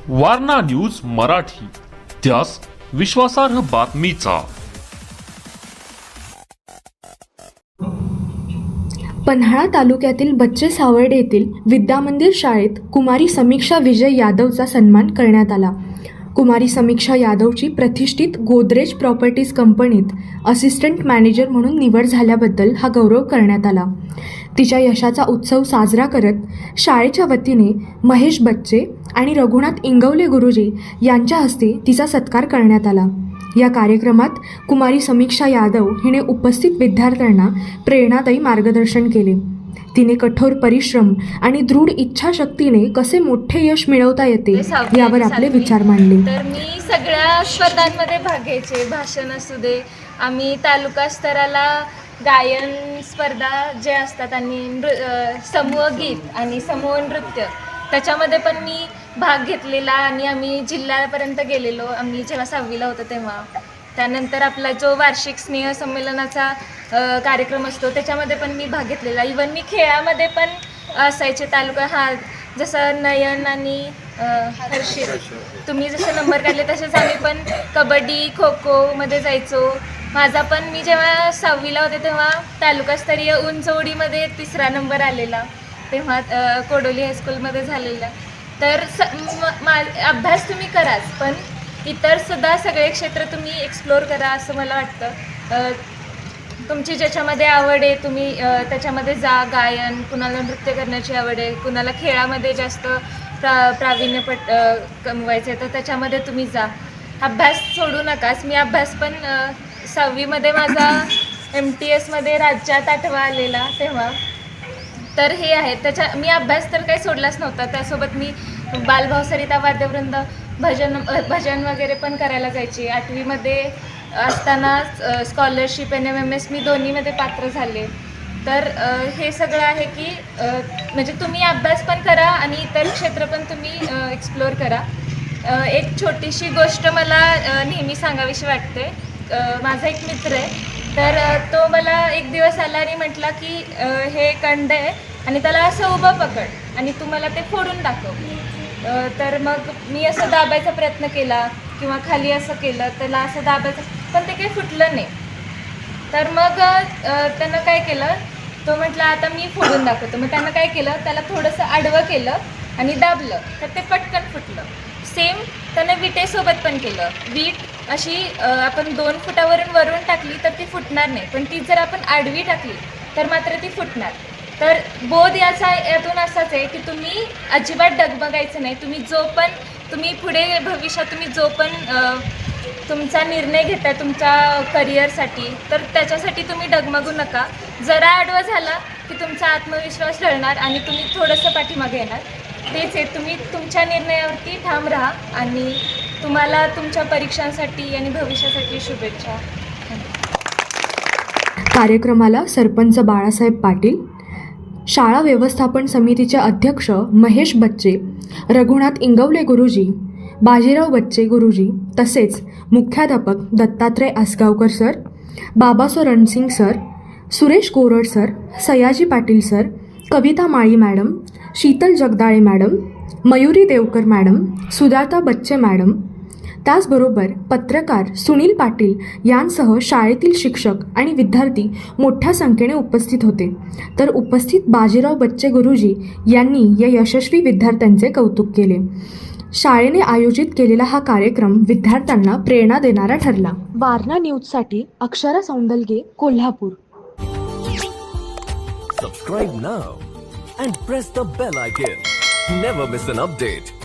Warna news Marathi, त्यास विश्वासार्ह बातमीचा. पन्हाळा तालुक्यातील बच्चे सावर्डे येथील विद्यामंदिर शाळेत कुमारी समीक्षा विजय यादवचा सन्मान करण्यात आला. कुमारी समीक्षा यादवची प्रतिष्ठित गोदरेज प्रॉपर्टीज कंपनीत असिस्टंट मॅनेजर म्हणून निवड झाल्याबद्दल हा गौरव करण्यात आला. तिच्या यशाचा उत्सव साजरा करत शाळेच्या वतीने महेश बच्चे आणि रघुनाथ इंगवले गुरुजी यांच्या हस्ते तिचा सत्कार करण्यात आला. या कार्यक्रमात कुमारी समीक्षा यादव हिने उपस्थित विद्यार्थ्यांना प्रेरणादायी मार्गदर्शन केले. तिने कठोर परिश्रम आणि दृढ इच्छाशक्तीने कसे मोठे यश मिळवता येते यावर आपले विचार मांडले. तर मी सगळ्या स्पर्धांमध्ये भाग घ्यायचे. भाषण असू दे, आम्ही तालुका स्तराला गायन स्पर्धा जे असतात आणि समूह गीत आणि समूह नृत्य त्याच्यामध्ये पण मी भाग घेतलेला आणि आम्ही जिल्ह्यापर्यंत गेलेलो. आम्ही जेव्हा 6वीला होतो तेव्हा. त्यानंतर आपला जो वार्षिक स्नेह संमेलनाचा कार्यक्रम असतो त्याच्यामध्ये पण मी भाग घेतलेला. इवन मी खेळामध्ये पण असायचे. तालुका जसं नयन आणि हर्षित तुम्ही जसे नंबर काढले तसेच आम्ही पण कबड्डी खो खोमध्ये जायचो. माझा पण मी जेव्हा 6वीला होते तेव्हा तालुकास्तरीय उंच उडीमध्ये 3रा नंबर आलेला. तेव्हा कोडोली हायस्कूलमध्ये झालेला. तर अभ्यास तुम्ही कराच, पण इतरसुद्धा सगळे क्षेत्र तुम्ही एक्सप्लोअर करा असं मला वाटतं. तुमची ज्याच्यामध्ये आवड आहे तुम्ही त्याच्यामध्ये जा. गायन, कुणाला नृत्य करण्याची आवड आहे, कुणाला खेळामध्ये जास्त प्रावीण्य कमवायचं आहे तर त्याच्यामध्ये तुम्ही जा. अभ्यास सोडू नकाच. मी अभ्यास पण 6वीमध्ये माझा MTSमध्ये राज्यात 8वा आलेला तेव्हा. तर हे आहे मी अभ्यास तर काही सोडलाच नव्हता. त्यासोबत मी बालभाव सरिता वाद्यवृंद भजन वगैरे पण करायला जायची. 8वीमध्ये असताना स्कॉलरशिप NMMS मी दोन्हीमध्ये पात्र झाले. तर हे सगळं आहे की म्हणजे तुम्ही अभ्यास पण करा आणि इतर क्षेत्र पण तुम्ही एक्सप्लोअर करा. एक छोटीशी गोष्ट मला नेहमी सांगावीशी वाटते. माझा एक मित्र आहे, तर तो मला एक दिवस आला आणि म्हटला की हे कंड आहे आणि त्याला असं उभं पकड आणि तू मला ते फोडून दाखव. तर मग मी असं दाबायचा प्रयत्न केला किंवा खाली असं केलं, त्याला असं दाबायचं, पण ते काही फुटलं नाही. तर मग त्यानं काय केलं, तो म्हटलं आता मी फोडून दाखवतो. मग त्यानं काय केलं, त्याला थोडंसं आडवं केलं आणि दाबलं तर ते पटकन फुटलं. सेम त्यानं विटेसोबत पण केलं. वीट अशी आपण 2 फुटावरून वरून टाकली तर ती फुटणार नाही, पण ती जर आपण आडवी टाकली तर मात्र ती फुटणार. तर बोध यातून असाच आहे की तुम्ही अजिबात डगमगायचं नाही. तुम्ही पुढे भविष्यात तुम्ही जो पण तुमचा निर्णय घेताय तुमच्या करिअरसाठी, तर त्याच्यासाठी तुम्ही डगमगू नका. जरा आडवा झाला की तुमचा आत्मविश्वास ढळणार आणि तुम्ही थोडंसं पाठीमागे येणार. तेच आहे, तुम्ही तुमच्या निर्णयावरती ठाम राहा आणि तुम्हाला तुमच्या परीक्षांसाठी आणि भविष्यासाठी शुभेच्छा. कार्यक्रमाला सरपंच बाळासाहेब पाटील, शाळा व्यवस्थापन समितीचे अध्यक्ष महेश बच्चे, रघुनाथ इंगवले गुरुजी, बाजीराव बच्चे गुरुजी तसेच मुख्याध्यापक Dattatray Asgaonkar sir, Babaso Ransing sir, Suresh Korad sir, Sayaji Patil sir, Kavita Mali madam, Sheetal Jagdale madam, Mayuri Deokar madam, Sujata Bachche madam, त्याचबरोबर पत्रकार सुनील पाटील यांसह शाळेतील शिक्षक आणि विद्यार्थी मोठ्या संख्येने उपस्थित होते. तर उपस्थित बाजीराव बच्चे गुरुजी यांनी या यशस्वी विद्यार्थ्यांचे कौतुक केले. शाळेने आयोजित केलेला हा कार्यक्रम विद्यार्थ्यांना प्रेरणा देणारा ठरला. वारणा न्यूजसाठी Akshara सौंदलगे, Kolhapur. Subscribe now and press the bell icon. Never miss an update.